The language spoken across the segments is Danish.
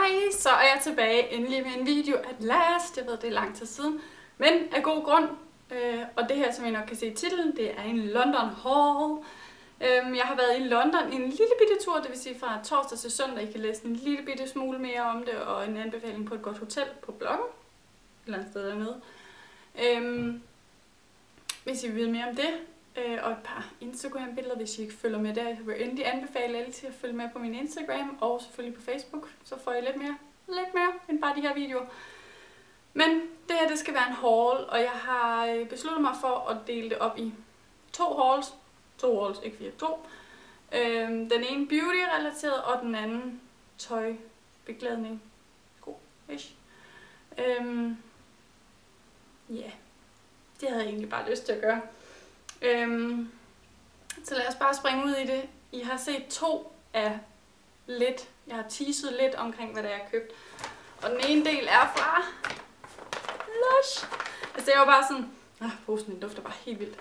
Hej, så er jeg tilbage endelig med en video at last. Jeg ved, det er lang tid siden, men af god grund. Og det her, som I nok kan se i titlen, det er en London haul. Jeg har været i London en lille bitte tur, det vil sige fra torsdag til søndag. I kan læse en lille bitte smule mere om det, og en anbefaling på et godt hotel på bloggen. Et eller andet sted dernede. Hvis I vil vide mere om det, og et par Instagram-billeder, hvis I ikke følger med der. Jeg vil endelig anbefale alle til at følge med på min Instagram, og selvfølgelig på Facebook. Så får I lidt mere end bare de her videoer. Men det her, det skal være en haul, og jeg har besluttet mig for at dele det op i to hauls, ikke 4, 2. Den ene beauty-relateret, og den anden tøj, beklædning, sko-ish. Ja, det havde jeg egentlig bare lyst til at gøre. Så lad os bare springe ud i det. I har set to af lidt. Jeg har teaset lidt omkring, hvad det er, jeg har købt. Og den ene del er fra Lush. Altså det er jo bare sådan... posen den dufter bare helt vildt.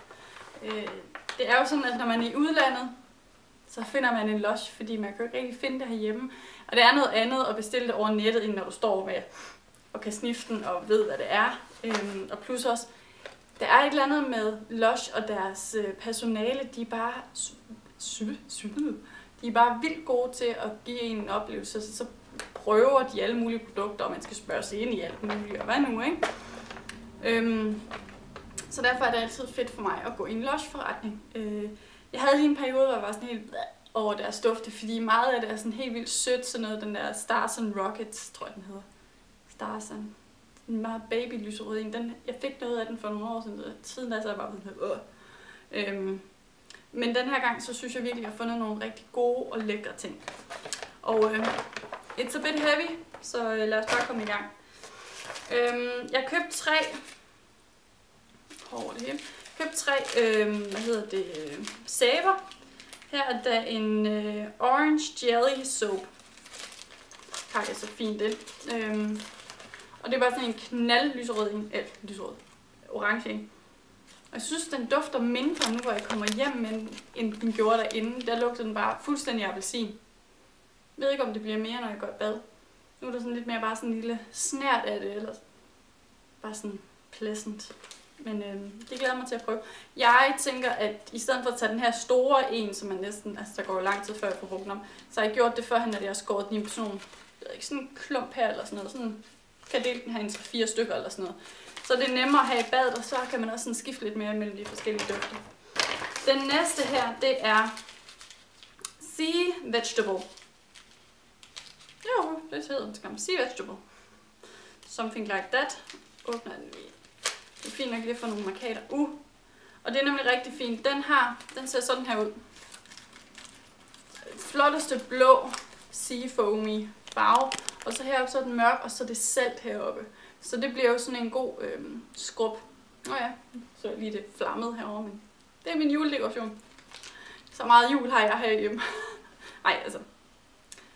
Det er jo sådan, at når man er i udlandet, så finder man en Lush, fordi man kan jo ikke rigtig finde det herhjemme. Og det er noget andet at bestille det over nettet, end når du står med og kan snifte den og ved, hvad det er. Og plus også, der er et eller andet med Lush og deres personale, de er bare de er bare vildt gode til at give en oplevelse. Så prøver de alle mulige produkter, og man skal spørge sig ind i alt muligt, og hvad nu, ikke? Så derfor er det altid fedt for mig at gå i en Lush-forretning. Jeg havde lige en periode, hvor jeg var sådan helt over deres dufte, fordi meget af det er sådan helt vildt sødt, sådan noget, den der Stars and Rockets, tror jeg den hedder. Stars and... En meget baby-lyserød en. Jeg fik noget af den for nogle år siden, da så jeg bare sådan men den her gang, så synes jeg virkelig, at jeg har fundet nogle rigtig gode og lækre ting. Og it's a bit heavy, så lad os bare komme i gang. Jeg købte tre sæber. Her er der en orange jelly soap. Pakker så fint ind. Og det er bare sådan en knaldlyserød en, orange en. Og jeg synes, den dufter mindre nu, hvor jeg kommer hjem, end den gjorde derinde. Der lugter den bare fuldstændig appelsin. Jeg ved ikke, om det bliver mere, når jeg går i bad. Nu er der sådan lidt mere bare sådan en lille snært af det, ellers bare sådan pleasant. Men det glæder mig til at prøve. Jeg tænker, at i stedet for at tage den her store en, som man næsten, altså der går lang tid før jeg får brugt den om, så har jeg gjort det førhen, at jeg har skåret den i sådan nogle, sådan en klump her eller sådan noget. Sådan kan dele den her ind til 4 stykker eller sådan noget. Så det er nemmere at have i badet, og så kan man også sådan skifte lidt mere mellem de forskellige dufter. Den næste her, det er Sea Vegetable. Jo, det hedder den skam. Sea Vegetable. Something like that. Åbner den lige. Det er fint nok lige at få nogle markader. Og det er nemlig rigtig fint. Den ser sådan her ud. Flotteste blå sea foamy farve. Og så heroppe så er den mørk, og så er det salt heroppe. Så det bliver jo sådan en god skrub. Så lige det flammede herovre, men det er min juledekoration. Så meget jul har jeg herhjemme. Nej, altså.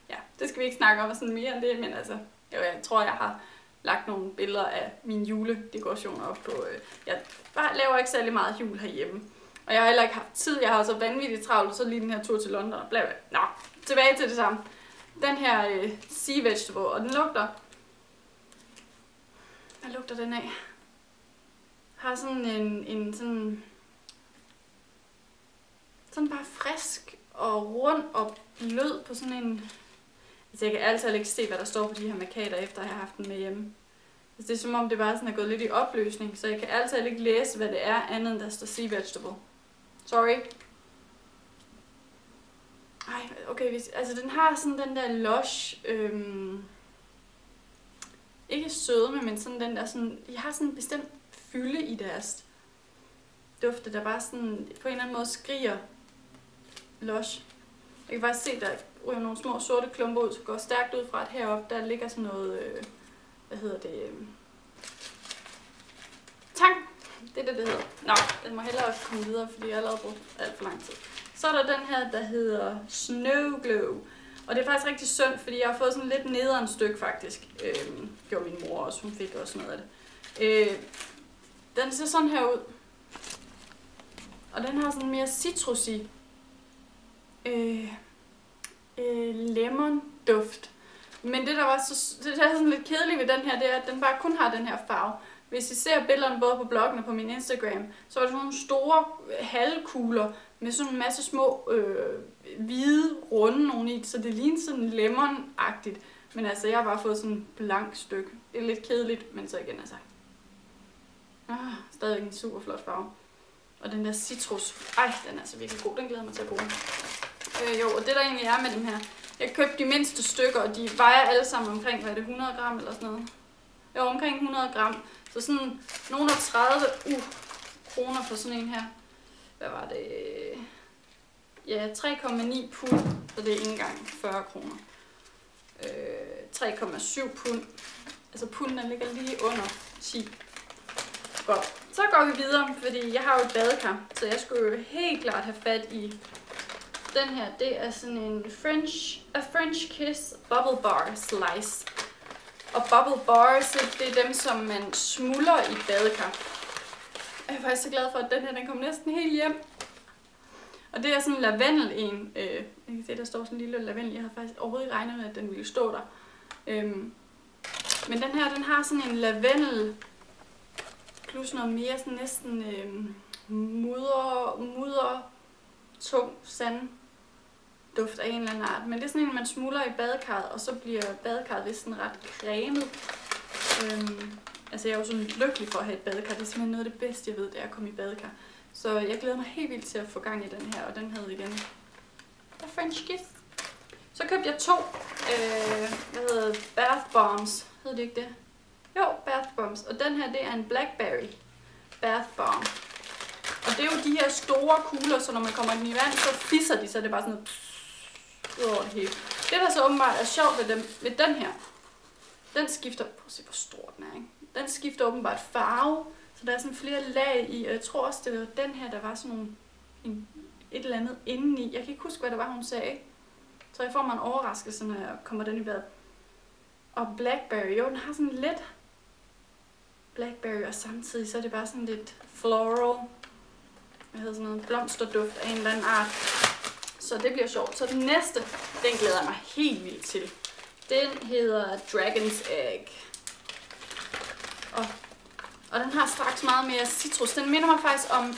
Ja, det skal vi ikke snakke om sådan mere end det, men altså, jeg tror, jeg har lagt nogle billeder af mine juledekorationer op på. Jeg laver ikke særlig meget jul herhjemme. Og jeg har heller ikke haft tid. Jeg har så vanvittigt travlt, så lige den her tur til London. Nå, tilbage til det samme. Den her Sea Vegetable, og den lugter... Hvad lugter den af? Har sådan en sådan bare frisk og rund og blød på sådan en... Altså jeg kan altid ikke se, hvad der står på de her markader, efter jeg har haft den med hjemme. Altså det er som om det bare sådan er gået lidt i opløsning, så jeg kan altid ikke læse, hvad det er, andet end der står Sea Vegetable. Sorry. Ej, okay, altså den har sådan den der lush, ikke sødme, men sådan den der sådan, de har sådan en bestemt fylde i deres dufte, der bare sådan på en eller anden måde skriger lush. Jeg kan faktisk se, der ryger nogle små sorte klumper ud, så går stærkt ud fra, at heroppe, der ligger sådan noget, tang. Det er det hedder. Nå, den må hellere komme videre, fordi jeg har allerede brugt alt for lang tid. Så er der den her, der hedder Snow Glow. Og det er faktisk rigtig synd, fordi jeg har fået sådan lidt nederen stykke faktisk. Gjorde min mor også, hun fik også noget af det. Den ser sådan her ud. Og den har sådan mere citrusy lemon duft. Men det der var det er sådan lidt kedeligt ved den her, det er, at den bare kun har den her farve. Hvis I ser billederne både på bloggen og på min Instagram, så var det sådan nogle store halvkugler med sådan en masse små hvide, runde nogle i, så det ligner sådan lemon-agtigt. Men altså, jeg har bare fået sådan en blank stykke. Det er lidt kedeligt, men så igen altså. Stadig en super flot farve. Og den der citrus, den er altså virkelig god, den glæder mig til at bruge. Og det der egentlig er med den her, jeg købte de mindste stykker, og de vejer alle sammen omkring, hvad er det, 100 gram eller sådan noget? Jo, omkring 100 gram. Så sådan nogle 30 kroner for sådan en her. Hvad var det? Ja, 3,9 pund, så det er ikke engang 40 kroner. 3,7 pund. Altså punden ligger lige under 10. Godt. Så går vi videre, fordi jeg har jo et badekar, så jeg skulle jo helt klart have fat i den her. Det er sådan en French Kiss Bubble Bar Slice. Og bubble bars, det er dem, som man smuldrer i badekar. Jeg er faktisk så glad for, at den her den kom næsten helt hjem. Og det er sådan en lavendel en. Jeg kan se, der står sådan en lille lavendel. Jeg havde faktisk overhovedet ikke regnet med, at den ville stå der. Men den her, den har sådan en lavendel plus noget mere, sådan næsten mudder, tung sand duft af en eller anden art. Men det er sådan en, man smuldrer i badekarret, og så bliver badekarret vist sådan ret cremet. Altså jeg er jo sådan lykkelig for at have et badekar. Det er simpelthen noget af det bedste, jeg ved, det er at komme i badekar. Så jeg glæder mig helt vildt til at få gang i den her, og den havde igen French Kiss. Så købte jeg 2, Bath Bombs. Hedder det ikke det? Jo, Bath Bombs. Og den her, det er en Blackberry Bath Bomb. Og det er jo de her store kugler, så når man kommer ind i vand, så fisser de, så det er bare sådan noget ud over det hele. Det der så åbenbart er sjovt ved den her, den skifter, prøv at se hvor stor den er, ikke? Den skifter åbenbart farve, så der er sådan flere lag i, og jeg tror også, det var den her, der var sådan nogle, et eller andet indeni. Jeg kan ikke huske, hvad det var, hun sagde. Så jeg får mig en overraskelse, når jeg kommer den i bad. Og Blackberry, jo, den har sådan lidt Blackberry, og samtidig så er det bare sådan lidt floral, hvad hedder sådan noget, blomsterduft af en eller anden art. Så det bliver sjovt. Så den næste, den glæder jeg mig helt vildt til. Den hedder Dragon's Egg. Og den har straks meget mere citrus. Den minder mig faktisk om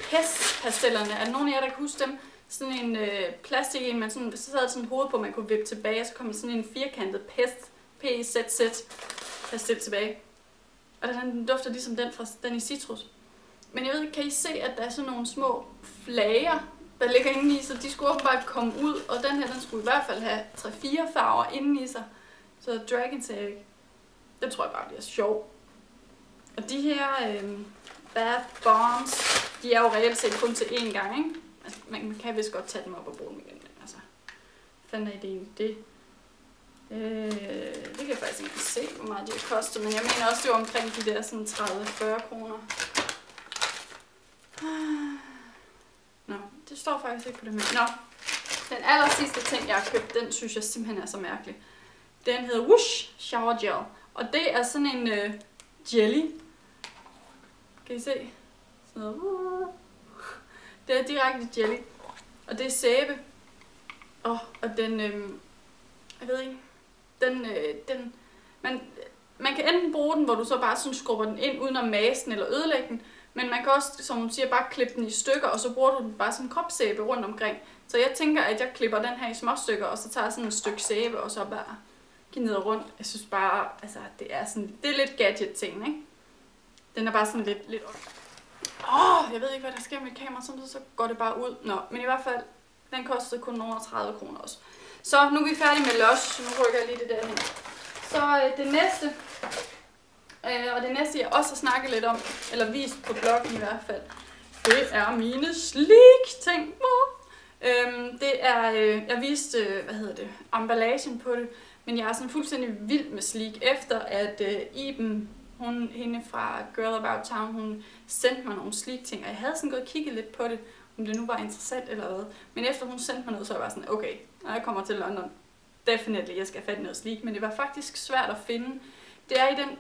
pestpastellerne. Er der nogen af jer, der kan huske dem? Sådan en plastik en, man sådan, så havde sådan et hoved på, man kunne vippe tilbage, og så kom der sådan en firkantet PZZ pastel tilbage. Og den dufter ligesom den i citrus. Men jeg ved ikke, kan I se, at der er sådan nogle små flager, der ligger inde i, så de skulle åbenbart komme ud, og den her, den skulle i hvert fald have 3-4 farver inde i sig. Så Dragon's Egg, det tror jeg bare bliver sjov. Og de her Bath Bombs, de er jo reelt set kun til én gang, ikke? Altså, man kan vist godt tage dem op og bruge dem igen, men altså, fanden er ideen det? Det kan jeg faktisk ikke se, hvor meget de har kostet, men jeg mener også, det var omkring de der sådan 30-40 kroner. Nå, det står faktisk ikke på det med. Nå, den aller sidste ting, jeg har købt, den synes jeg simpelthen er så mærkelig. Den hedder Whoosh Shower Gel, og det er sådan en jelly. Kan I se? Sådan noget. Det er direkte jelly, og det er sæbe. Og den, jeg ved ikke, man kan enten bruge den, hvor du så bare sådan skrubber den ind uden at mase den eller ødelægge den, men man kan også, som hun siger, bare klippe den i stykker, og så bruger du den bare som kropssæbe rundt omkring. Så jeg tænker, at jeg klipper den her i små stykker, og så tager jeg sådan et stykke sæbe, og så bare giver rundt. Jeg synes bare, altså, det er lidt gadget-ting, ikke? Den er bare sådan lidt jeg ved ikke, hvad der sker med kamera, så går det bare ud. Nå, men i hvert fald, den kostede kun nogle 30 kroner også. Så nu er vi færdige med Lush, nu rykker jeg lige det der hen. Så det næste, og det næste jeg også har snakket lidt om, eller vist på bloggen i hvert fald, det er mine Sleek-ting. Det er, jeg viste, emballagen på det, men jeg er sådan fuldstændig vild med Sleek, efter at Iben, hende fra Girl About Town, hun sendte mig nogle Sleek-ting, og jeg havde sådan gået og kigget lidt på det, om det nu var interessant eller hvad. Men efter hun sendte mig noget, så var jeg sådan, okay, når jeg kommer til London, definitely, jeg skal have fat i noget Sleek, men det var faktisk svært at finde. Det er i den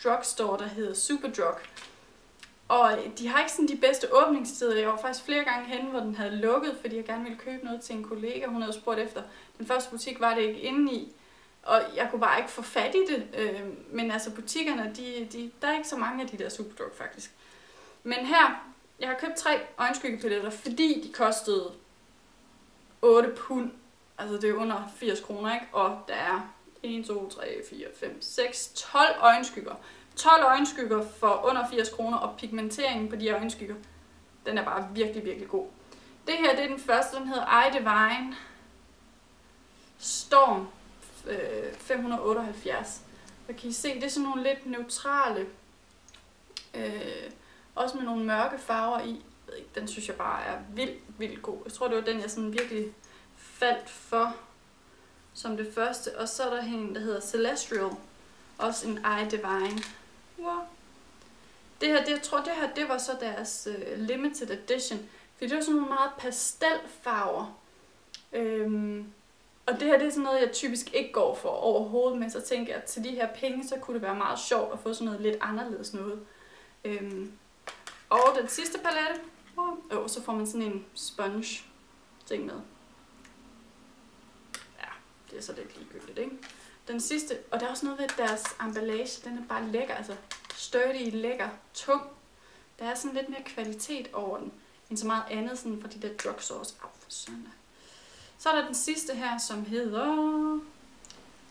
drugstore, der hedder Superdrug. Og de har ikke sådan de bedste åbningstider. Jeg var faktisk flere gange henne, hvor den havde lukket, fordi jeg gerne ville købe noget til en kollega. Hun havde spurgt efter. Den første butik var det ikke inde i. Og jeg kunne bare ikke få fat i det. Men altså butikkerne, der er ikke så mange af de der Superdrug faktisk. Men her, jeg har købt 3 øjenskyggepaletter, fordi de kostede 8 pund. Altså det er under 80 kroner, ikke? Og der er 1, 2, 3, 4, 5, 6, 12 øjenskygger. 12 øjenskygger for under 80 kroner, og pigmenteringen på de her øjenskygger, den er bare virkelig, virkelig god. Det her, det er den første, den hedder Eye Divine Storm 578. Så kan I se, det er sådan nogle lidt neutrale, også med nogle mørke farver i. Den synes jeg bare er vildt god. Jeg tror, det var den, jeg sådan virkelig faldt for som det første. Og så er der en, der hedder Celestial. Også en Eye Divine. Wow. Jeg tror, det var så deres limited edition. Fordi det var sådan nogle meget pastelfarver. Og det her, det er sådan noget, jeg typisk ikke går for overhovedet. Men så tænker jeg, at til de her penge, så kunne det være meget sjovt at få sådan noget lidt anderledes noget. Og den sidste palette. Så får man sådan en sponge ting med. Ja, det er så lidt ligegyldigt, ikke? Den sidste, og der er også noget ved deres emballage, den er bare lækker, altså sturdy, lækker, tung. Der er sådan lidt mere kvalitet over den, end så meget andet sådan fra de der drugstores. Så er der den sidste her, som hedder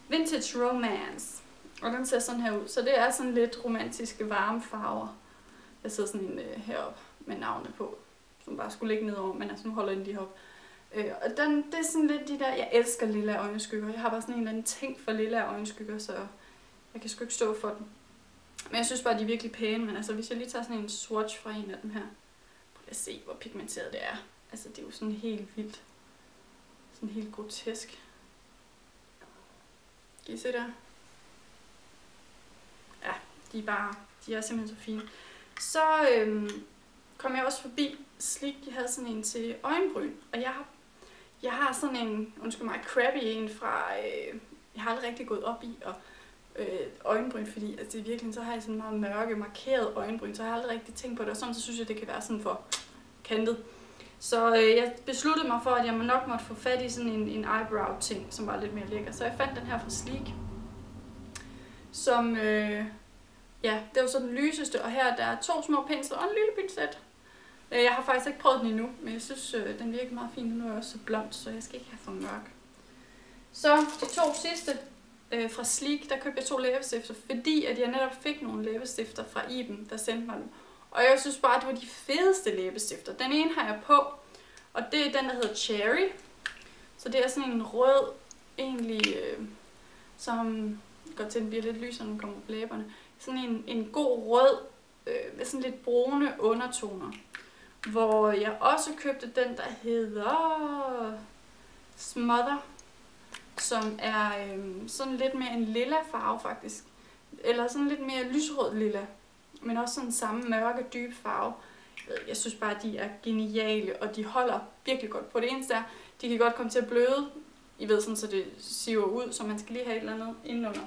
Vintage Romance. Og den ser sådan her ud, så det er sådan lidt romantiske varme farver. Jeg sidder sådan en heroppe med navnet på, som bare skulle ligge nedover, men altså nu holder jeg den lige op. Og det er sådan lidt de der, jeg elsker lilla øjenskygger. Jeg har bare sådan en eller anden ting for lilla øjenskygger, så jeg kan sgu ikke stå for den. Men jeg synes bare, de er virkelig pæne, men altså hvis jeg lige tager sådan en swatch fra en af dem her, prøv at se, hvor pigmenteret det er. Altså det er jo sådan helt vildt. Sådan helt grotesk. Kan I se der? Ja, de er simpelthen så fine. Så kom jeg også forbi Sleek, de havde sådan en til øjenbryn, og jeg har sådan en, undskyld mig, crappy en fra, jeg har aldrig rigtig gået op i øjenbryn, fordi altså, i virkeligheden så har jeg sådan meget mørke, markeret øjenbryn, så jeg har aldrig rigtig tænkt på det, og sådan så synes jeg, det kan være sådan for kantet. Så jeg besluttede mig for, at jeg nok måtte få fat i sådan en eyebrow ting, som var lidt mere lækker. Så jeg fandt den her fra Sleek, som, ja, det var så den lyseste, og her der er 2 små pensler og en lille pincet. Jeg har faktisk ikke prøvet den endnu, men jeg synes, den virker meget fin. Nu er jeg også så blond, så jeg skal ikke have for mørk. Så de 2 sidste fra Sleek, der købte jeg 2 læbestifter, fordi at jeg netop fik nogle læbestifter fra Iben, der sendte mig dem. Og jeg synes bare, at det var de fedeste læbestifter. Den ene har jeg på, og det er den, der hedder Cherry. Så det er sådan en rød, egentlig, som går til, at den bliver lidt lysere, når den kommer på læberne. Sådan en god rød, med sådan lidt brune undertoner. Hvor jeg også købte den, der hedder Smother, som er sådan lidt mere en lilla farve faktisk. Eller sådan lidt mere lysrød lilla, men også sådan samme mørke, dybe farve. Jeg synes bare, at de er geniale, og de holder virkelig godt på. Det eneste er, de kan godt komme til at bløde. I ved sådan, så det siver ud, så man skal lige have et eller andet indenunder.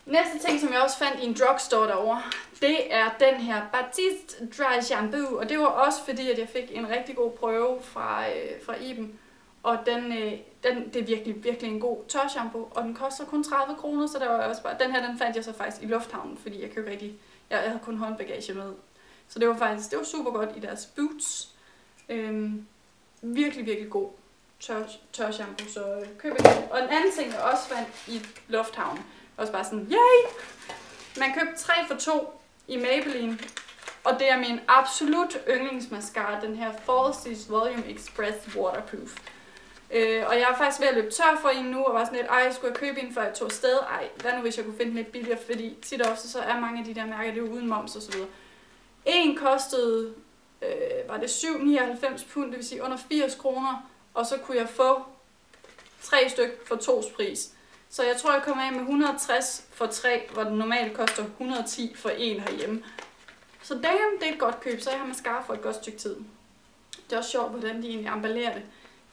Næste ting, som jeg også fandt i en drugstore derovre, det er den her Batiste Dry Shampoo. Og det var også fordi, at jeg fik en rigtig god prøve fra Iben. Og det er virkelig en god tørshampoo, og den koster kun 30 kroner, så der var også bare, den fandt jeg så faktisk i lufthavnen, fordi jeg kan rigtig, jeg havde kun håndbagage med. Så det var super godt i deres boots. Virkelig god tørshampoo, så køb den. Og en anden ting, jeg også fandt i lufthavnen, var også bare sådan, yay! Man købte 3 for 2 i Maybelline, og det er min absolut yndlingsmascara, den her Falsies Volume Express Waterproof. Og jeg er faktisk ved at løbe tør for en nu, og var sådan lidt, ej, skulle jeg købe en, før jeg tog afsted? Ej, hvad nu hvis jeg kunne finde den lidt billigere, fordi tit og ofte så er mange af de der mærker, det er uden moms og så videre. En kostede, var det 7,99 pund, det vil sige under 80 kroner, og så kunne jeg få 3 stykker for 2's pris. Så jeg tror, jeg kommer af med 160 for 3, hvor den normalt koster 110 for 1 herhjemme. Så det er et godt køb, så jeg har mascara for et godt stykke tid. Det er også sjovt, hvordan de egentlig emballerer det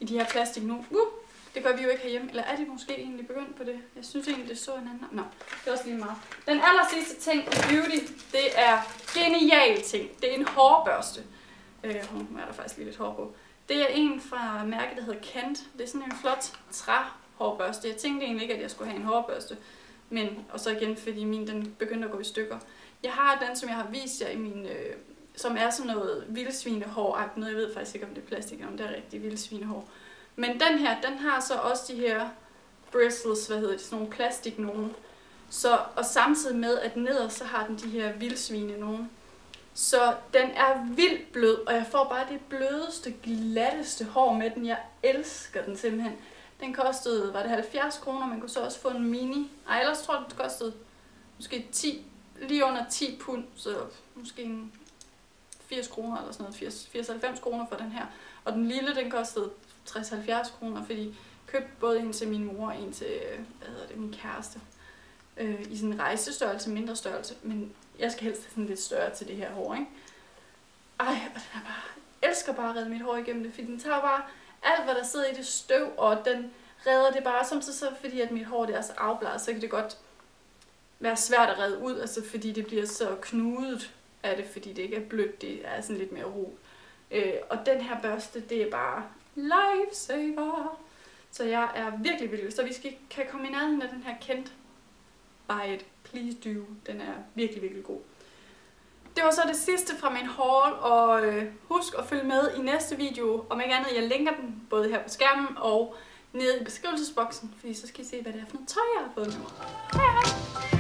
i de her plastik nu. Det gør vi jo ikke herhjemme. Eller er de måske egentlig begyndt på det? Jeg synes egentlig, det så en anden. Nå, det er også lige meget. Den aller sidste ting i beauty, det er genial ting. Det er en hårbørste. Nu er der faktisk lige lidt hår på. Det er en fra mærket, der hedder Kent. Det er sådan en flot hårbørste. Jeg tænkte egentlig ikke, at jeg skulle have en hårbørste. Men, og så igen, fordi min den begyndte at gå i stykker. Jeg har den, som jeg har vist jer i min, som er sådan noget vildsvinehår. Jeg ved faktisk ikke, om det er plastik, eller om det er rigtig vildsvinehår. Men den her, den har så også de her bristles, sådan nogle plastik nogen. Så, og samtidig med, at nederst, så har den de her vildsvine nogen. Så den er vildt blød, og jeg får bare det blødeste, glatteste hår med den. Jeg elsker den simpelthen. Den kostede, var det 70 kroner, man kunne så også få en mini. Ej, ellers tror jeg, det kostede måske 10, lige under 10 pund, så måske en 80 kroner eller sådan noget, 80-90 kroner for den her. Og den lille, den kostede 60-70 kroner, fordi jeg købte både en til min mor og en til, min kæreste. I sådan en rejsestørrelse, mindre størrelse, men jeg skal helst have sådan lidt større til det her hår, ikke? Ej, og den er bare, jeg elsker bare at redde mit hår igennem det, fordi den tager bare alt, hvad der sidder i det støv, og den redder det bare, samtidig så, fordi at mit hår det er så afbladet, så kan det godt være svært at redde ud, altså fordi det bliver så knudet af det, fordi det ikke er blødt, det er sådan lidt mere ro. Og den her børste, det er bare lifesaver. Så jeg er virkelig vildt, så vi kan komme i nærheden af den her Kent Buy It, Please Do. Den er virkelig, virkelig god. Det var så det sidste fra min haul, og husk at følge med i næste video. Om ikke andet, jeg linker den både her på skærmen og nede i beskrivelsesboksen, fordi så skal I se, hvad det er for noget tøj, jeg har fået med mig. Hej hej!